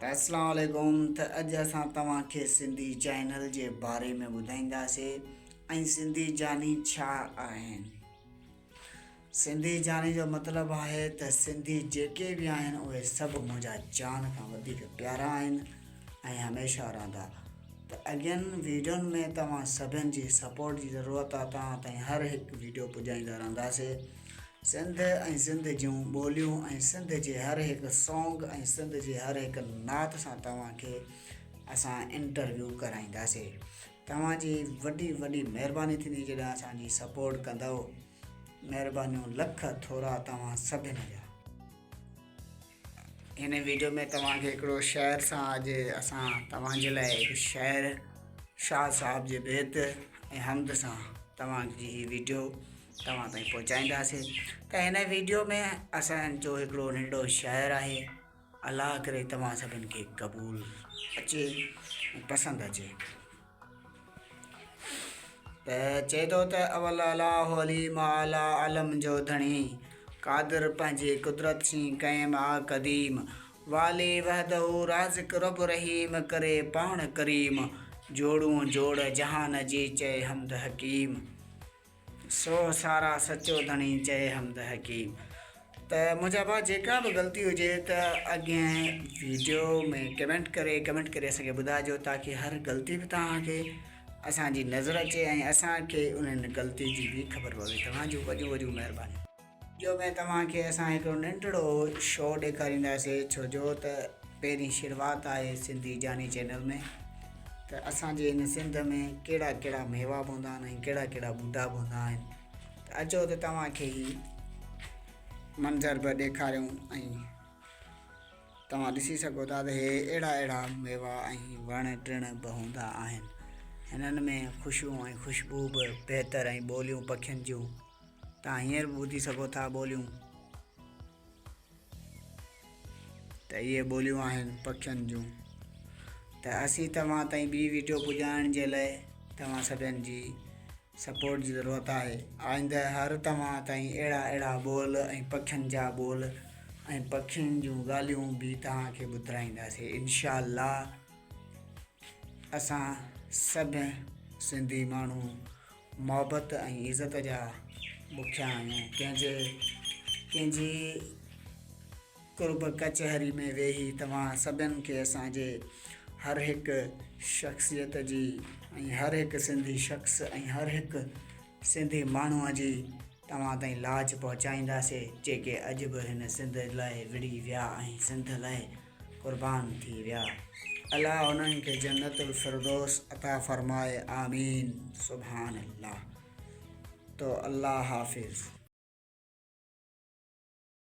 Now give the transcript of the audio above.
अस्सलाम वालेकुम। त अॼु असां तव्हांखे सिंधी चैनल जे बारे में ॿुधाईंदासीं ऐं सिंधी जानी छा आहिनि। सिंधी जानी जो मतिलबु आहे त सिंधी जेके बि आहिनि उहे सभु मुंहिंजा जान खां वधीक प्यारा आहिनि ऐं हमेशह रहंदा। त अॻियनि वीडियोनि में तव्हां सभिनि जी सपोर्ट जी ज़रूरत आहे। तव्हां ताईं हर हिकु वीडियो पुॼाईंदा रहंदासीं। सिंध ऐं सिंध जूं ॿोलियूं ऐं सिंध जे हर हिकु सॉन्ग ऐं सिंध जे हर हिकु नात सां तव्हांखे असां इंटरव्यू कराईंदासीं। तव्हांजी वॾी वॾी महिरबानी थींदी जॾहिं असांजी सपोर्ट कंदव। महिरबानियूं लख थोरा तव्हां सभिनी जा। हिन वीडियो में तव्हांखे हिकिड़ो शाइर सां अॼु असां तव्हांजे लाइ हिकु शाइर शाह साहिब जे बेत ऐं हमद सां तव्हांजी हीअ वीडियो तव्हां ताईं पहुचाईंदासीं। त हिन वीडियो में असांजो हिकिड़ो नंढो शाइर आहे। अलाह करे तव्हां सभिनि खे क़बूल अचे ऐं पसंदि अचे। त चए थो त अवल अलाह अलीम आला आलम जो धणी कादिर पंहिंजे कुदरत सी क़यम आ क़दीम वाली वहदहू राज़िक रब रहीम करे पाण करीम जोड़ूं जोड़ जहान जी चए हमद हकीम सो सारा सचो धणी चए हमद हकीम। त मुंहिंजा भाउ जेका बि ग़लती हुजे त अॻियां वीडियो में कमेंट करे असांखे ॿुधाइजो ताकी हर ग़लती बि तव्हांखे असांजी नज़र अचे ऐं असांखे उन्हनि ग़लती जी बि ख़बर पवे। तव्हांजूं वॾियूं वॾियूं महिरबानी। वीडियो में तव्हांखे असां हिकिड़ो नंढिड़ो शो ॾेखारींदासीं छो जो त पहिरीं शुरूआति आहे सिंधी जानी चैनल में। त असांजे हिन सिंध में कहिड़ा कहिड़ा मेवा बि हूंदा आहिनि ऐं कहिड़ा कहिड़ा ॿुधा बि हूंदा आहिनि। त अचो त तव्हांखे ही मंज़र बि ॾेखारियूं ऐं तव्हां ॾिसी सघो था त हे अहिड़ा अहिड़ा मेवा ऐं वण टिण बि हूंदा आहिनि। हिननि में ख़ुशियूं ऐं ख़ुशबू बि बहितर ऐं ॿोलियूं पखियुनि जूं तव्हां हींअर बि ॿुधी सघो था ॿोलियूं। त इहे ॿोलियूं आहिनि पखियुनि जूं। त असीं तव्हां ताईं ॿी वीडियो पुॼाइण जे लाइ तव्हां सभिनि जी सपोर्ट जी ज़रूरत आहे। आईंदह हर तव्हां ताईं अहिड़ा अहिड़ा ॿोल ऐं पखियुनि जा ॿोल ऐं पखियुनि जूं ॻाल्हियूं बि तव्हांखे ॿुधाईंदासीं इंशा अल्लाह। असां सभु सिंधी माण्हू मोहबत ऐं इज़त जा बुखिया आहियूं। कंहिंजी कुर्ब कचहरी में वेही तव्हां सभिनि खे असांजे हर हिकु शख़्सियत जी ऐं हर हिकु सिंधी शख़्स ऐं हर हिकु सिंधी माण्हूअ जी तव्हां ताईं लाज पहुचाईंदासीं जेके अॼु बि हिन सिंध लाइ विड़ी विया ऐं सिंध लाइ क़ुर्बान थी विया। अल्लाह उन्हनि खे जन्नतुल फिरदौस अता फ़रमाए आमीन सुभान अल्लाह। तो अल्लाह हाफ़िज़।